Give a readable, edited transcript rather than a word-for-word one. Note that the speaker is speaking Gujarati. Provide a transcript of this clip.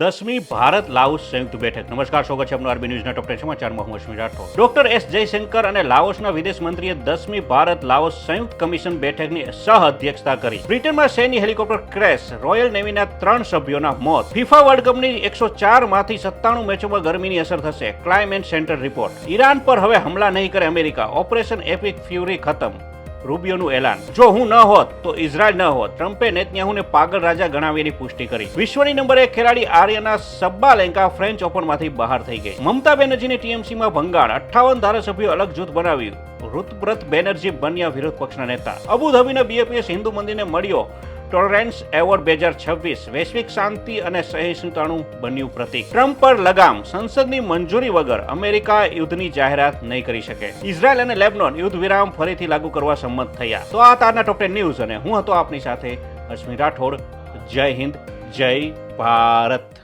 10મી ભારત લાઓસ સંયુક્ત બેઠક. નમસ્કાર, સ્વાગત છે આપનું આરબી ન્યૂઝના ટોપ 10 સમાચારમાં. હું અશ્વિન રાઠોડ. ડોક્ટર એસ જયશંકર અને લાઓસના વિદેશ મંત્રીએ 10મી ભારત લાઓસ સંયુક્ત કમિશન બેઠકની સહ-અધ્યક્ષતા કરી. બ્રિટનમાં સૈન્ય હેલિકોપ્ટર ક્રેશ, રોયલ નેવીના 3 સભ્યોના મોત. ફિફા વર્લ્ડ કપની 104 માંથી 97 મેચોમાં ગરમીની અસર થશે. Climate centre report. ઈરાન પર હવે હુમલા નહીં કરે અમેરિકા. ઓપરેશન એપિક ફ્યુરી ખતમ. રૂબિયોનું એલાન. જો હું ન હોત તો ઇઝરાયલ ન હોત. ટ્રમ્પે નેતન્યાહુને પાગલ રાજા ગણાવીની પુષ્ટિ કરી. વિશ્વની નંબર 1 ખેલાડી આર્યના સબ્બાલેન્કા ફ્રેન્ચ ઓપનમાંથી બહાર થઈ ગઈ. મમતા બેનર્જીની ટીએમસીમાં ભંગાણ. 58 ધારાસભ્યો અલગ જૂથ બનાવ્યું. ઋતુવ્રત બેનર્જી બન્યા વિરોધ પક્ષના નેતા. અબુધાબીના બીએપીએસ હિન્દુ મંદિરને મળ્યો ટોલરન્સ એવોર્ડ 2026. વૈશ્વિક શાંતિ અને સહિષ્ણુતાનું બન્યું પ્રતીક. ટ્રમ્પ પર લગામ. સંસદની મંજૂરી વગર અમેરિકા યુદ્ધની જાહેરાત નહીં કરી શકે. ઇઝરાયલ અને લેબનોન યુદ્ધ વિરામ ફરીથી લાગુ કરવા સંમત થયા. તો આ તારના ટોપ 10 ન્યૂઝ અને હું હતો આપની સાથે અશ્વિન રાઠોડ. જય હિન્દ, જય ભારત.